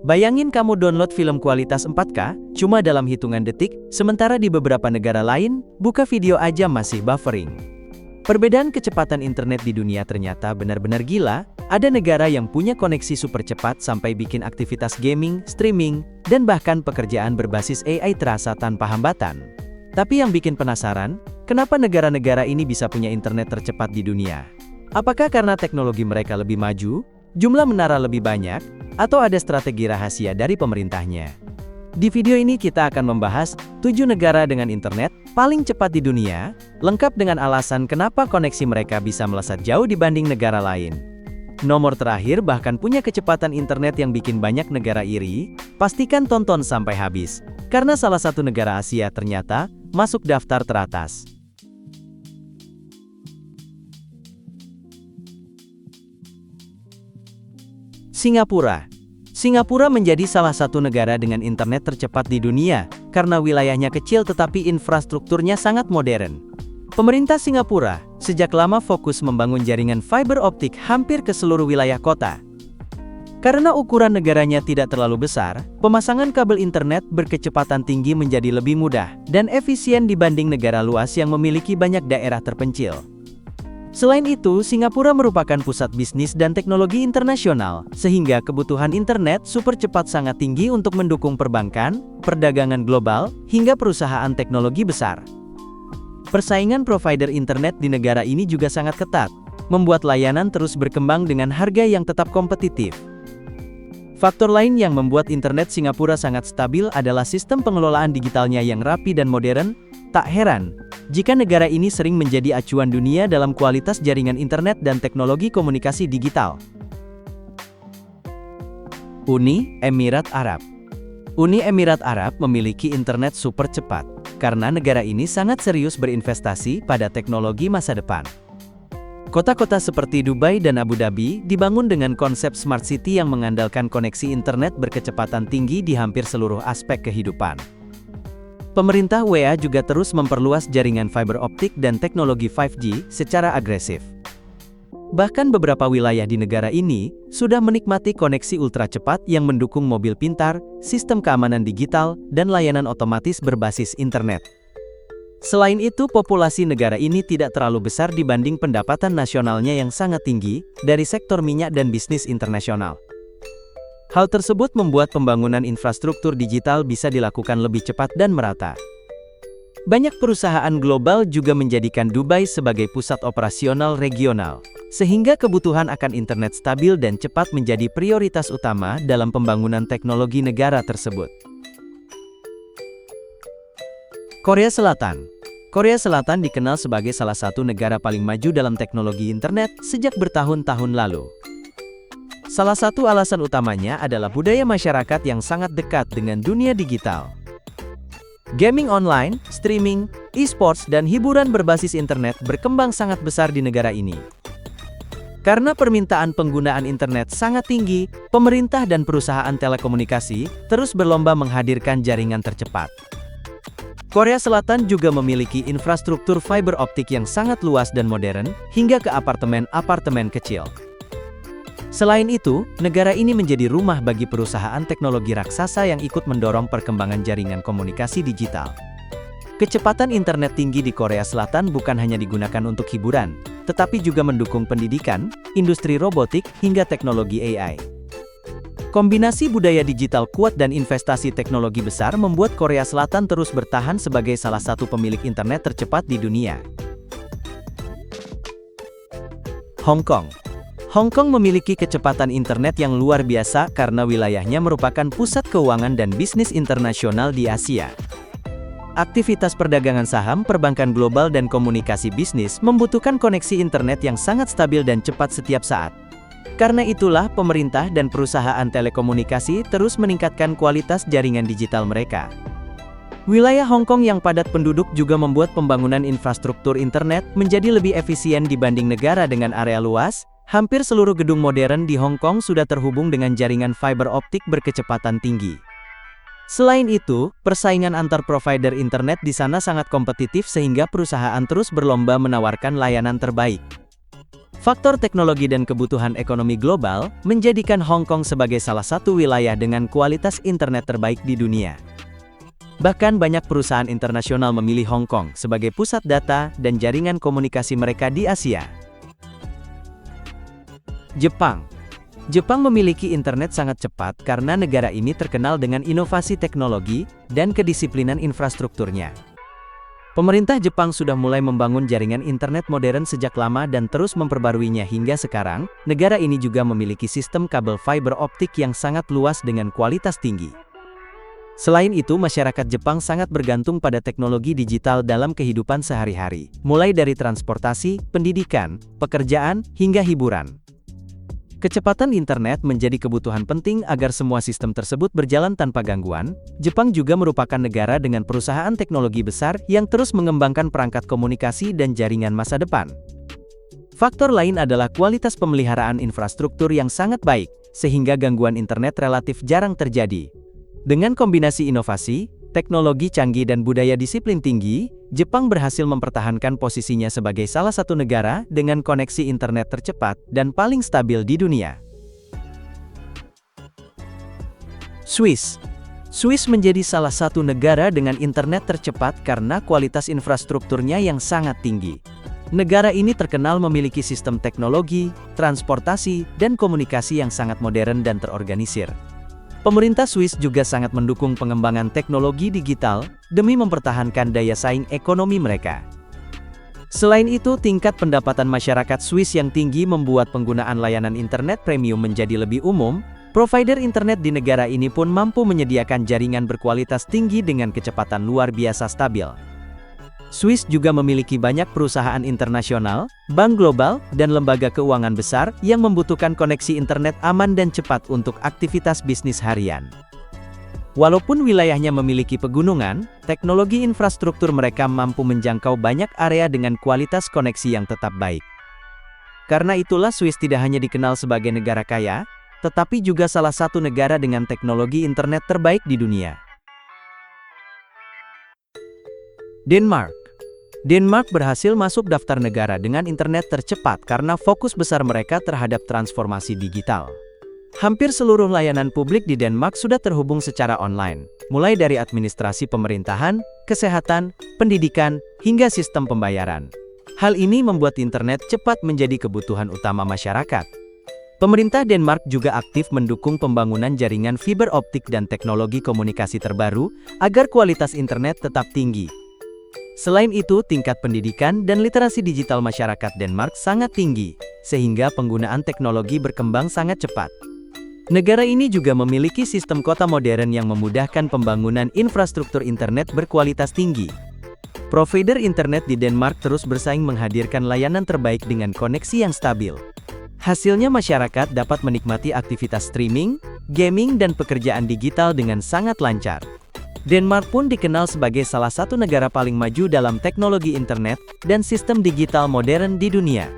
Bayangin kamu download film kualitas 4K, cuma dalam hitungan detik, sementara di beberapa negara lain, buka video aja masih buffering. Perbedaan kecepatan internet di dunia ternyata benar-benar gila. Ada negara yang punya koneksi super cepat sampai bikin aktivitas gaming, streaming, dan bahkan pekerjaan berbasis AI terasa tanpa hambatan. Tapi yang bikin penasaran, kenapa negara-negara ini bisa punya internet tercepat di dunia? Apakah karena teknologi mereka lebih maju, jumlah menara lebih banyak, atau ada strategi rahasia dari pemerintahnya? Di video ini kita akan membahas 7 negara dengan internet paling cepat di dunia, lengkap dengan alasan kenapa koneksi mereka bisa melesat jauh dibanding negara lain. Nomor terakhir bahkan punya kecepatan internet yang bikin banyak negara iri. Pastikan tonton sampai habis, karena salah satu negara Asia ternyata masuk daftar teratas. Singapura. Singapura menjadi salah satu negara dengan internet tercepat di dunia, karena wilayahnya kecil tetapi infrastrukturnya sangat modern. Pemerintah Singapura sejak lama fokus membangun jaringan fiber optik hampir ke seluruh wilayah kota. Karena ukuran negaranya tidak terlalu besar, pemasangan kabel internet berkecepatan tinggi menjadi lebih mudah dan efisien dibanding negara luas yang memiliki banyak daerah terpencil. Selain itu, Singapura merupakan pusat bisnis dan teknologi internasional, sehingga kebutuhan internet super cepat sangat tinggi untuk mendukung perbankan, perdagangan global, hingga perusahaan teknologi besar. Persaingan provider internet di negara ini juga sangat ketat, membuat layanan terus berkembang dengan harga yang tetap kompetitif. Faktor lain yang membuat internet Singapura sangat stabil adalah sistem pengelolaan digitalnya yang rapi dan modern. Tak heran jika negara ini sering menjadi acuan dunia dalam kualitas jaringan internet dan teknologi komunikasi digital. Uni Emirat Arab. Uni Emirat Arab memiliki internet super cepat, karena negara ini sangat serius berinvestasi pada teknologi masa depan. Kota-kota seperti Dubai dan Abu Dhabi dibangun dengan konsep smart city yang mengandalkan koneksi internet berkecepatan tinggi di hampir seluruh aspek kehidupan. Pemerintah WA juga terus memperluas jaringan fiber optik dan teknologi 5G secara agresif. Bahkan beberapa wilayah di negara ini sudah menikmati koneksi ultra cepat yang mendukung mobil pintar, sistem keamanan digital, dan layanan otomatis berbasis internet. Selain itu, populasi negara ini tidak terlalu besar dibanding pendapatan nasionalnya yang sangat tinggi dari sektor minyak dan bisnis internasional. Hal tersebut membuat pembangunan infrastruktur digital bisa dilakukan lebih cepat dan merata. Banyak perusahaan global juga menjadikan Dubai sebagai pusat operasional regional, sehingga kebutuhan akan internet stabil dan cepat menjadi prioritas utama dalam pembangunan teknologi negara tersebut. Korea Selatan. Korea Selatan dikenal sebagai salah satu negara paling maju dalam teknologi internet sejak bertahun-tahun lalu. Salah satu alasan utamanya adalah budaya masyarakat yang sangat dekat dengan dunia digital. Gaming online, streaming, e-sports, dan hiburan berbasis internet berkembang sangat besar di negara ini. Karena permintaan penggunaan internet sangat tinggi, pemerintah dan perusahaan telekomunikasi terus berlomba menghadirkan jaringan tercepat. Korea Selatan juga memiliki infrastruktur fiber optik yang sangat luas dan modern, hingga ke apartemen-apartemen kecil. Selain itu, negara ini menjadi rumah bagi perusahaan teknologi raksasa yang ikut mendorong perkembangan jaringan komunikasi digital. Kecepatan internet tinggi di Korea Selatan bukan hanya digunakan untuk hiburan, tetapi juga mendukung pendidikan, industri robotik, hingga teknologi AI. Kombinasi budaya digital kuat dan investasi teknologi besar membuat Korea Selatan terus bertahan sebagai salah satu pemilik internet tercepat di dunia. Hong Kong. Hong Kong memiliki kecepatan internet yang luar biasa karena wilayahnya merupakan pusat keuangan dan bisnis internasional di Asia. Aktivitas perdagangan saham, perbankan global, dan komunikasi bisnis membutuhkan koneksi internet yang sangat stabil dan cepat setiap saat. Karena itulah, pemerintah dan perusahaan telekomunikasi terus meningkatkan kualitas jaringan digital mereka. Wilayah Hong Kong yang padat penduduk juga membuat pembangunan infrastruktur internet menjadi lebih efisien dibanding negara dengan area luas. Hampir seluruh gedung modern di Hong Kong sudah terhubung dengan jaringan fiber optik berkecepatan tinggi. Selain itu, persaingan antar provider internet di sana sangat kompetitif sehingga perusahaan terus berlomba menawarkan layanan terbaik. Faktor teknologi dan kebutuhan ekonomi global menjadikan Hong Kong sebagai salah satu wilayah dengan kualitas internet terbaik di dunia. Bahkan banyak perusahaan internasional memilih Hong Kong sebagai pusat data dan jaringan komunikasi mereka di Asia. Jepang. Jepang memiliki internet sangat cepat karena negara ini terkenal dengan inovasi teknologi dan kedisiplinan infrastrukturnya. Pemerintah Jepang sudah mulai membangun jaringan internet modern sejak lama dan terus memperbaruinya hingga sekarang. Negara ini juga memiliki sistem kabel fiber optik yang sangat luas dengan kualitas tinggi. Selain itu, masyarakat Jepang sangat bergantung pada teknologi digital dalam kehidupan sehari-hari, mulai dari transportasi, pendidikan, pekerjaan, hingga hiburan. Kecepatan internet menjadi kebutuhan penting agar semua sistem tersebut berjalan tanpa gangguan. Jepang juga merupakan negara dengan perusahaan teknologi besar yang terus mengembangkan perangkat komunikasi dan jaringan masa depan. Faktor lain adalah kualitas pemeliharaan infrastruktur yang sangat baik, sehingga gangguan internet relatif jarang terjadi. Dengan kombinasi inovasi, teknologi canggih dan budaya disiplin tinggi, Jepang berhasil mempertahankan posisinya sebagai salah satu negara dengan koneksi internet tercepat dan paling stabil di dunia. Swiss. Swiss menjadi salah satu negara dengan internet tercepat karena kualitas infrastrukturnya yang sangat tinggi. Negara ini terkenal memiliki sistem teknologi, transportasi, dan komunikasi yang sangat modern dan terorganisir. Pemerintah Swiss juga sangat mendukung pengembangan teknologi digital demi mempertahankan daya saing ekonomi mereka. Selain itu, tingkat pendapatan masyarakat Swiss yang tinggi membuat penggunaan layanan internet premium menjadi lebih umum. Provider internet di negara ini pun mampu menyediakan jaringan berkualitas tinggi dengan kecepatan luar biasa stabil. Swiss juga memiliki banyak perusahaan internasional, bank global, dan lembaga keuangan besar yang membutuhkan koneksi internet aman dan cepat untuk aktivitas bisnis harian. Walaupun wilayahnya memiliki pegunungan, teknologi infrastruktur mereka mampu menjangkau banyak area dengan kualitas koneksi yang tetap baik. Karena itulah Swiss tidak hanya dikenal sebagai negara kaya, tetapi juga salah satu negara dengan teknologi internet terbaik di dunia. Denmark. Denmark berhasil masuk daftar negara dengan internet tercepat karena fokus besar mereka terhadap transformasi digital. Hampir seluruh layanan publik di Denmark sudah terhubung secara online, mulai dari administrasi pemerintahan, kesehatan, pendidikan, hingga sistem pembayaran. Hal ini membuat internet cepat menjadi kebutuhan utama masyarakat. Pemerintah Denmark juga aktif mendukung pembangunan jaringan fiber optik dan teknologi komunikasi terbaru agar kualitas internet tetap tinggi. Selain itu, tingkat pendidikan dan literasi digital masyarakat Denmark sangat tinggi, sehingga penggunaan teknologi berkembang sangat cepat. Negara ini juga memiliki sistem kota modern yang memudahkan pembangunan infrastruktur internet berkualitas tinggi. Provider internet di Denmark terus bersaing menghadirkan layanan terbaik dengan koneksi yang stabil. Hasilnya masyarakat dapat menikmati aktivitas streaming, gaming, dan pekerjaan digital dengan sangat lancar. Denmark pun dikenal sebagai salah satu negara paling maju dalam teknologi internet dan sistem digital modern di dunia.